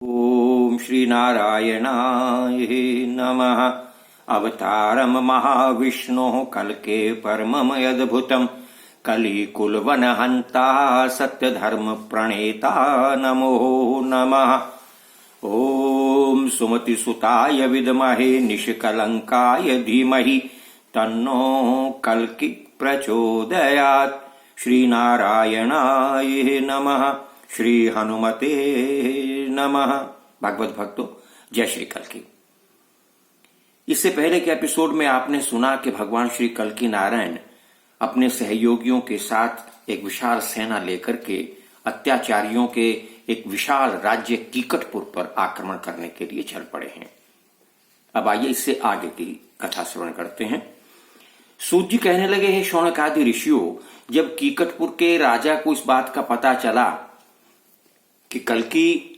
ओम श्री नारायणाय नमः। अवतारम महाविष्णु कल्के परमम अद्भुतम कलिकुलवन हंता सत्य धर्म प्रणेता नमो नमः। ओम सुमति सुताय विद्महे निष्कलंकाय धीमहि तन्नो कल्कि प्रचोदयात्। श्री नारायणाय नमः। श्री हनुमते नमः। भागवत भक्तों, जय श्री कल्कि। इससे पहले के एपिसोड में आपने सुना कि भगवान श्री कल्कि नारायण अपने सहयोगियों के साथ एक विशाल सेना लेकर के अत्याचारियों के एक विशाल राज्य कीकटपुर पर आक्रमण करने के लिए चल पड़े हैं। अब आइए इससे आगे की कथा श्रवण करते हैं। सूत जी कहने लगे, हैं शौनक आदि ऋषियों, जब कीकटपुर के राजा को इस बात का पता चला कि कल्कि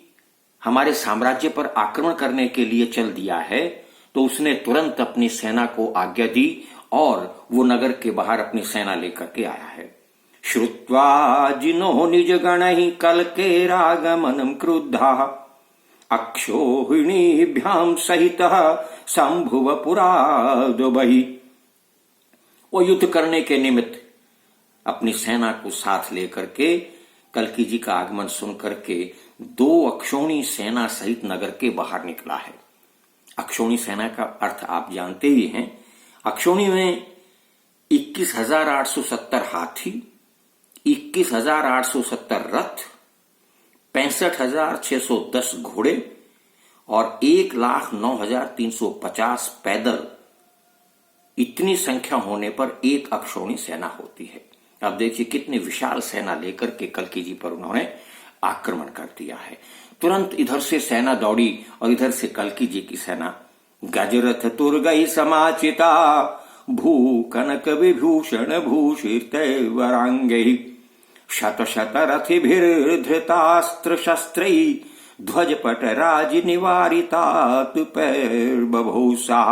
हमारे साम्राज्य पर आक्रमण करने के लिए चल दिया है, तो उसने तुरंत अपनी सेना को आज्ञा दी और वो नगर के बाहर अपनी सेना लेकर के आया है। श्रुत्वा जिनो निज गणहि कल्के रागमनं क्रुद्धा अक्षोहिणीभ्याम सहितः संभुव पुरादुबहि। वो युद्ध करने के निमित्त अपनी सेना को साथ लेकर के कल्कि जी का आगमन सुनकर के दो अक्षौणी सेना सहित नगर के बाहर निकला है। अक्षौणी सेना का अर्थ आप जानते ही हैं। अक्षौणी में 21,870 हाथी, 21,870 रथ, 65,610 घोड़े और 1,09,350 पैदल, इतनी संख्या होने पर एक अक्षौणी सेना होती है। अब देखिए कितनी विशाल सेना लेकर के कल्कि जी पर उन्होंने आक्रमण कर दिया है। तुरंत इधर से सेना दौड़ी और इधर से कल्कि जी की सेना। गजरथ तुर्गई समाचिता भू कनक विभूषण भूषित वरांगै शत शत रथिभिर्धृतास्त्र शस्त्रैः ध्वजपट राज निवारितात पैर्बभूषा।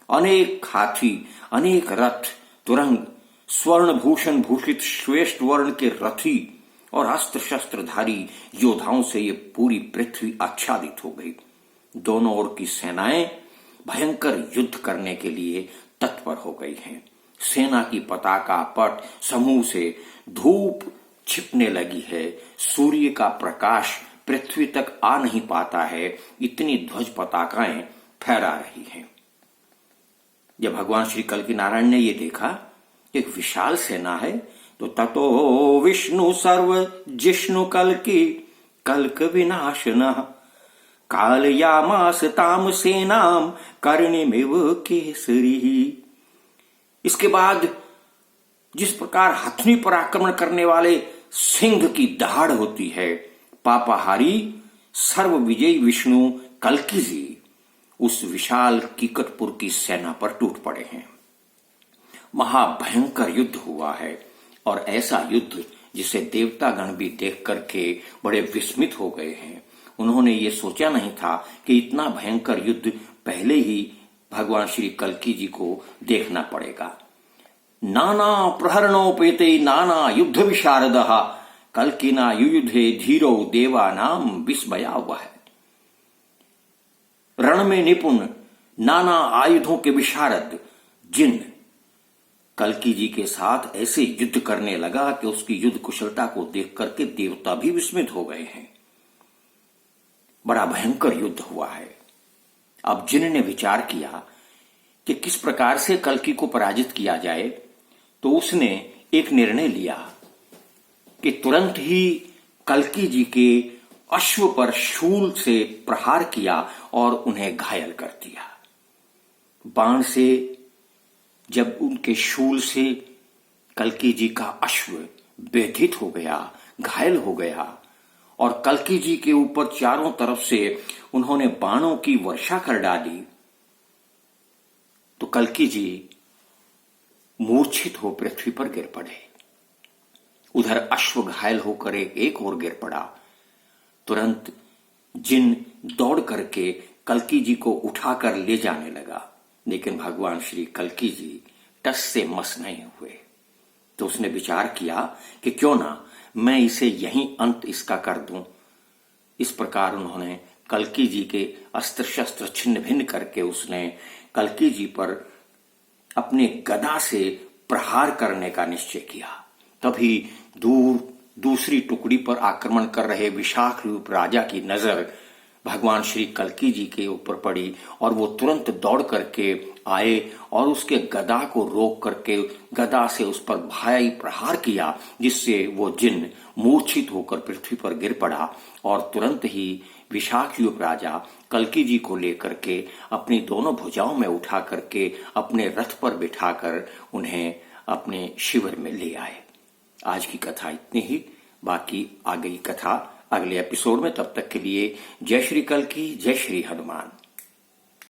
अनेक हाथी, अनेक रथ, तुरंग, स्वर्ण भूषण भूषित श्वेष्ठ वर्ण के रथी और अस्त्र शस्त्रधारी योद्धाओं से ये पूरी पृथ्वी आच्छादित हो गई। दोनों ओर की सेनाएं भयंकर युद्ध करने के लिए तत्पर हो गई हैं। सेना की पताका पट समूह से धूप छिपने लगी है। सूर्य का प्रकाश पृथ्वी तक आ नहीं पाता है, इतनी ध्वज पताकाएं फहरा रही हैं। जब भगवान श्री कल्कि नारायण ने ये देखा एक विशाल सेना है, तो ततो विष्णु सर्व जिष्णु कल्कि कल्क विनाशनः कालयामास ताम सेनाम कर्णिमिव केसरी। इसके बाद जिस प्रकार हथनी पर आक्रमण करने वाले सिंह की दहाड़ होती है, पापाहारी सर्व विजयी विष्णु कल्कि जी उस विशाल कीकटपुर की सेना पर टूट पड़े हैं। महाभयंकर युद्ध हुआ है और ऐसा युद्ध जिसे देवतागण भी देख करके बड़े विस्मित हो गए हैं। उन्होंने ये सोचा नहीं था कि इतना भयंकर युद्ध पहले ही भगवान श्री कल्कि जी को देखना पड़ेगा। नाना प्रहरणोपेते नाना युद्ध विशारदः कल्किना युयुधे धीरो देवानाम विस्मयावह। रण में निपुण नाना आयुधों के विशारद जिन कल्कि जी के साथ ऐसे युद्ध करने लगा कि उसकी युद्ध कुशलता को देख करके देवता भी विस्मित हो गए हैं। बड़ा भयंकर युद्ध हुआ है। अब जिन ने विचार किया कि किस प्रकार से कल्कि को पराजित किया जाए, तो उसने एक निर्णय लिया कि तुरंत ही कल्कि जी के अश्व पर शूल से प्रहार किया और उन्हें घायल कर दिया। बाण से जब उनके शूल से कल्कि जी का अश्व व्यथित हो गया, घायल हो गया और कल्कि जी के ऊपर चारों तरफ से उन्होंने बाणों की वर्षा कर डाली, तो कल्कि जी मूर्छित हो पृथ्वी पर गिर पड़े। उधर अश्व घायल होकर एक और गिर पड़ा। तुरंत जिन दौड़ करके कल्कि जी को उठाकर ले जाने लगा, लेकिन भगवान श्री कल्कि जी टस से मस नहीं हुए। तो उसने विचार किया कि क्यों ना मैं इसे यहीं अंत इसका कर दूं। इस प्रकार उन्होंने कल्की जी के अस्त्र शस्त्र छिन्न भिन्न करके उसने कल्की जी पर अपने गदा से प्रहार करने का निश्चय किया। तभी दूसरी टुकड़ी पर आक्रमण कर रहे विशाख रूप राजा की नजर भगवान श्री कल्की जी के ऊपर पड़ी और वो तुरंत दौड़ करके आए और उसके गदा को रोक करके गदा से उस पर भारी प्रहार किया, जिससे वो जिन मूर्छित होकर पृथ्वी पर गिर पड़ा और तुरंत ही विशाख युग राजा कल्की जी को लेकर के अपनी दोनों भुजाओं में उठा करके अपने रथ पर बिठाकर उन्हें अपने शिविर में ले आए। आज की कथा इतनी ही, बाकी आगे की कथा अगले एपिसोड में। तब तक के लिए जय श्री कल्की, जय श्री हनुमान।